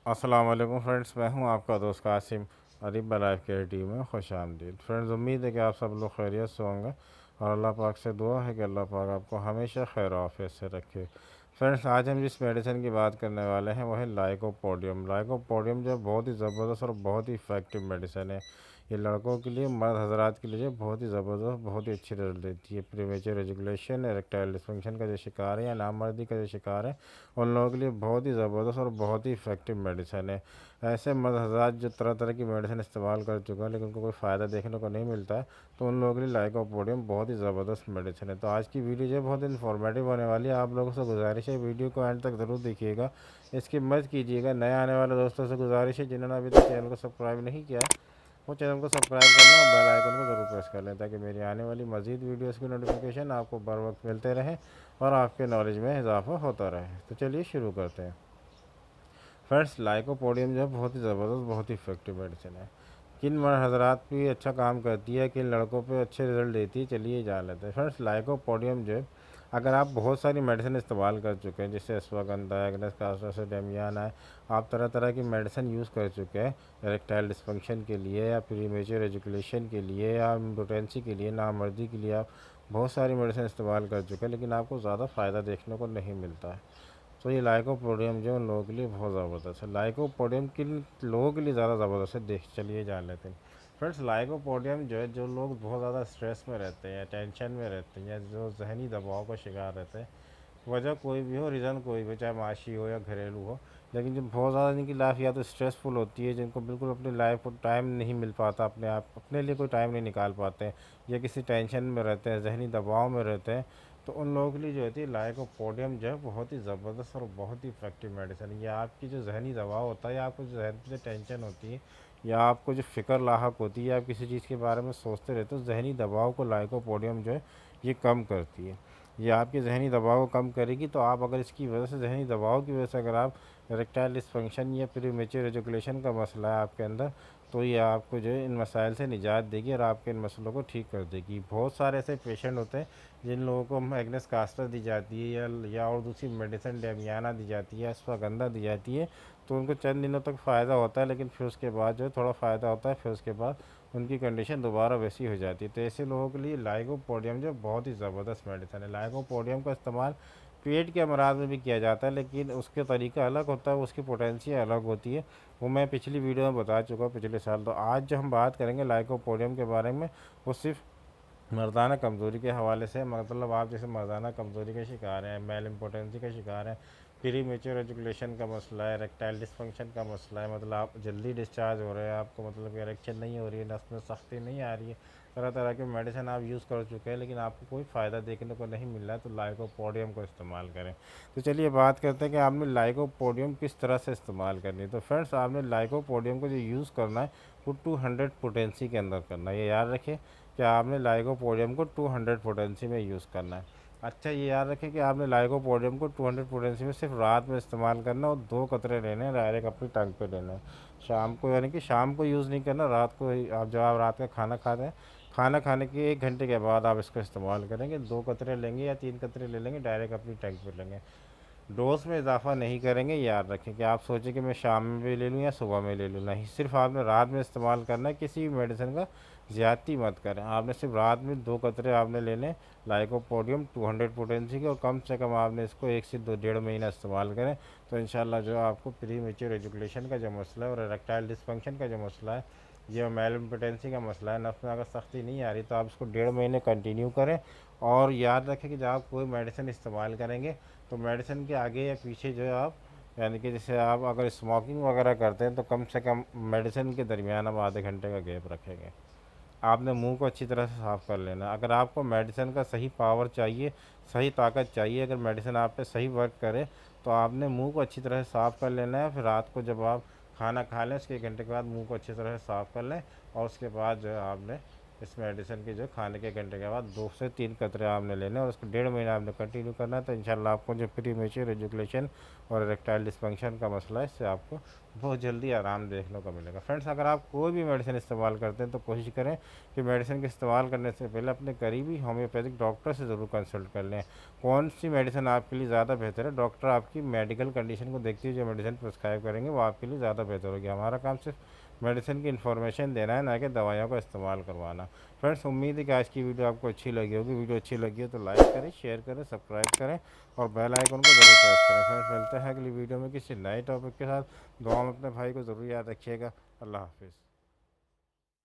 अस्सलाम वालेकुम फ्रेंड्स, मैं हूं आपका दोस्त Kasim. Ariba life care team में खुश आमदीद। फ्रेंड्स, उम्मीद है कि आप सब लोग खैरियत से होंगे और अल्लाह पाक से दुआ है कि अल्लाह पाक आपको हमेशा खैर आफियत से रखे। फ्रेंड्स, आज हम जिस मेडिसिन की बात करने वाले हैं वह है लाइकोपोडियम। लाइकोपोडियम जो बहुत ही ज़बरदस्त और बहुत ही इफ़ेक्टिव मेडिसिन है। ये लड़कों के लिए, मर्द हजरात के लिए बहुत ही ज़बरदस्त, बहुत ही अच्छी रिजल्ट देती है। प्रीमेच्योर एजुकेशन, इरेक्टाइल डिस्फंक्शन का जो शिकार है या नामर्दी का जो शिकार है, उन लोगों के लिए बहुत ही ज़बरदस्त और बहुत ही इफ़ेक्टिव मेडिसिन है। ऐसे मर्द हजरात जो तरह तरह की मेडिसिन इस्तेमाल कर चुके हैं लेकिन उनको कोई फ़ायदा देखने को नहीं मिलता है, तो उन लोगों के लिए लाइकोपोडियम बहुत ही ज़बरदस्त मेडिसिन है। तो आज की वीडियो जो है बहुत इन्फॉर्मेटिव होने वाली है। आप लोगों से गुजारिश है वीडियो को एंड तक ज़रूर देखिएगा, इसकी मत कीजिएगा। नए आने वाले दोस्तों से गुजारिश है जिन्होंने अभी तक चैनल को सब्सक्राइब नहीं किया है, वो चैनल को सब्सक्राइब करना और बेल आइकन को ज़रूर प्रेस कर लें ताकि मेरी आने वाली मज़ीद वीडियोस की नोटिफिकेशन आपको बर वक्त मिलते रहें और आपके नॉलेज में इजाफा होता रहे। तो चलिए शुरू करते हैं। फ्रेंड्स, लाइकोपोडियम जो है बहुत ही ज़बरदस्त, बहुत ही इफेक्टिव मेडिसिन है। किन मर्द हजरात पे अच्छा काम करती है, किन लड़कों पे अच्छे रिजल्ट देती है, चलिए जान लेते हैं। फ्रेंड्स, लाइकोपोडियम जो है, अगर आप बहुत सारी मेडिसिन इस्तेमाल कर चुके हैं जैसे अश्वगंधा, एग्नेस कास्टर, डेमियाना है, आप तरह तरह की मेडिसिन यूज़ कर चुके हैं इरेक्टाइल डिस्फंक्शन के लिए या प्रीमेच्योर एजुकेशन के लिए या इम्पोटेंसी के लिए, नामर्दी के लिए, आप बहुत सारी मेडिसिन इस्तेमाल कर चुके हैं लेकिन आपको ज़्यादा फ़ायदा देखने को नहीं मिलता है, तो ये लाइकोपोडियम जो है उन लोगों के लिए बहुत ज़बरदस्त है। लाइकोपोडियम किन लोगों के लिए ज़्यादा ज़बरदस्त है, देख चलिए जान लेते हैं। फ्रेंड्स, लाइकोपोडियम जो है, जो लोग बहुत ज़्यादा स्ट्रेस में रहते हैं या टेंशन में रहते हैं या जो जहनी दबाव का शिकार रहते हैं, वजह कोई भी हो, रीज़न कोई भी, चाहे माशी हो या घरेलू हो, लेकिन जब बहुत ज़्यादा जिनकी लाइफ या तो स्ट्रेसफुल होती है, जिनको बिल्कुल अपनी लाइफ को टाइम नहीं मिल पाता, अपने लिए कोई टाइम नहीं निकाल पाते हैं या किसी टेंशन में रहते हैं, जहनी दबाव में रहते हैं, तो उन लोगों के लिए जो होती है लाइकोपोडियम जो है बहुत ही ज़बरदस्त और बहुत ही इफेक्टिव मेडिसिन है। ये आपकी जो जहनी दबाव होता है या आपको जो जहन से टेंशन होती है या आपको जो फ़िक्र लाहक होती है या आप किसी चीज़ के बारे में सोचते रहते हो, जहनी दबाव को लाइकोपोडियम जो है ये कम करती है। ये आपके जहनी दबाव को कम करेगी। तो आप अगर इसकी वजह से, जहनी दबाव की वजह से, अगर आप इरेक्टाइल डिस्फंक्शन या प्रीमेच्योर एजुकेशन का मसला है आपके अंदर, तो ये आपको जो है इन मसाइल से निजात देगी और आपके इन मसलों को ठीक कर देगी। बहुत सारे ऐसे पेशेंट होते हैं जिन लोगों को एग्नेस कास्टर दी जाती है या और दूसरी मेडिसिन डेमियाना दी जाती है, अश्वगंधा दी जाती है, तो उनको चंद दिनों तक फ़ायदा होता है लेकिन फिर उसके बाद जो है थोड़ा फ़ायदा होता है, फिर उसके बाद उनकी कंडीशन दोबारा वैसी हो जाती है। तो ऐसे लोगों के लिए लाइकोपोडियम जो बहुत ही ज़बरदस्त मेडिसिन है। लाइकोपोडियम का इस्तेमाल पेट के अमराज में भी किया जाता है लेकिन उसके तरीका अलग होता है, उसकी पोटेंशियल अलग होती है, वो मैं पिछली वीडियो में बता चुका हूँ पिछले साल। तो आज जो हम बात करेंगे लाइकोपोडियम के बारे में, वो सिर्फ मर्दाना कमज़ोरी के हवाले से, मतलब आप जैसे मर्दाना कमज़ोरी के शिकार हैं, मेल इम्पोटेंसी का शिकार हैं, प्री मेच्योर एजुकेशन का मसला है, इरेक्टाइल डिस्फंक्शन का मसला है, मतलब आप जल्दी डिस्चार्ज हो रहे हैं, आपको मतलब इरेक्शन नहीं हो रही है, नस में सख्ती नहीं आ रही है, तरह तरह के मेडिसिन आप यूज़ कर चुके हैं लेकिन आपको कोई फ़ायदा देखने को नहीं मिल रहा है, तो लाइकोपोडियम को इस्तेमाल करें। तो चलिए बात करते हैं कि आपने लाइकोपोडियम किस तरह से इस्तेमाल करनी है। तो फ्रेंड्स, आपने लाइकोपोडियम को जो यूज़ करना है वो 200 पोटेंसी के अंदर करना है, ये याद रखें कि आपने लाइकोपोडियम को 200 पोटेंसी में यूज़ करना है। अच्छा, ये याद रखें कि आपने लाइकोपोडियम को 200 पोटेंसी में सिर्फ रात में इस्तेमाल करना और 2 कतरे लेने हैं, डायरेक्ट अपनी टंग पे लेना है। शाम को, यानी कि शाम को यूज़ नहीं करना, रात को आप जब आप रात का खाना खाते हैं, खाना खाने के 1 घंटे के बाद आप इसका इस्तेमाल करेंगे। 2 कतरे लेंगे या 3 कतरे ले लेंगे, डायरेक्ट अपनी टंग पे लेंगे। डोज में इजाफा नहीं करेंगे। याद रखें कि आप सोचें कि मैं शाम में भी ले लूँ या सुबह में ले लूँ, नहीं, सिर्फ आपने रात में इस्तेमाल करना है। किसी भी मेडिसिन का ज़्यादती मत करें, आपने सिर्फ रात में 2 कतरे आपने लेने लाइकोपोडियम 200 पोटेंसी के, और कम से कम आपने इसको 1 से 2 डेढ़ महीना इस्तेमाल करें। तो इंशाल्लाह जो आपको प्री मेच्योर एजुकेशन का जो मसला है और इरेक्टाइल डिस्फंक्शन का जो मसला है, ये मेल इम्पोटेंसी का मसला है, नफ्स में अगर सख्ती नहीं आ रही, तो आप इसको 1.5 महीने कंटिन्यू करें। और याद रखें कि जब आप कोई मेडिसिन इस्तेमाल करेंगे तो मेडिसिन के आगे या पीछे जो है आप, यानी कि जैसे आप अगर स्मोकिंग वगैरह करते हैं तो कम से कम मेडिसिन के दरमियान आप आधे घंटे का गैप रखेंगे। आपने मुंह को अच्छी तरह से साफ़ कर लेना। अगर आपको मेडिसिन का सही पावर चाहिए, सही ताकत चाहिए, अगर मेडिसिन आप पे सही वर्क करे, तो आपने मुंह को अच्छी तरह से साफ़ कर लेना है। फिर रात को जब आप खाना खा लें उसके 1 घंटे के बाद मुंह को अच्छी तरह से साफ़ कर लें और उसके बाद जो है आपने इस मेडिसिन की जो खाने के घंटे के बाद 2 से 3 कतरे आपने लेने और उसको 1.5 महीना आपने कंटिन्यू करना है। तो इंशाल्लाह आपको जो प्रीमेच्योर एजुकेशन और इरेक्टाइल डिस्फंक्शन का मसला है इससे आपको बहुत जल्दी आराम देखने को मिलेगा। फ्रेंड्स, अगर आप कोई भी मेडिसिन इस्तेमाल करते हैं तो कोशिश करें कि मेडिसिन के इस्तेमाल करने से पहले अपने करीबी होम्योपैथिक डॉक्टर से ज़रूर कंसल्ट कर लें। कौन सी मेडिसिन आपके लिए ज़्यादा बेहतर है, डॉक्टर आपकी मेडिकल कंडीशन को देखते हुए जो मेडिसिन प्रिस्क्राइब करेंगे वो आपके लिए ज़्यादा बेहतर होगी। हमारा काम सिर्फ मेडिसिन की इन्फॉर्मेशन देना है, ना कि दवाइयों का इस्तेमाल करवाना। फ्रेंड्स, उम्मीद है कि आज की वीडियो आपको अच्छी लगी होगी। वीडियो अच्छी लगी हो तो लाइक करें, शेयर करें, सब्सक्राइब करें और बेल आइकन को जरूर प्रेस करें। फ्रेंड्स, मिलते हैं अगली वीडियो में किसी नए टॉपिक के साथ। दुआ में अपने भाई को ज़रूर याद रखिएगा। अल्लाह हाफिज़।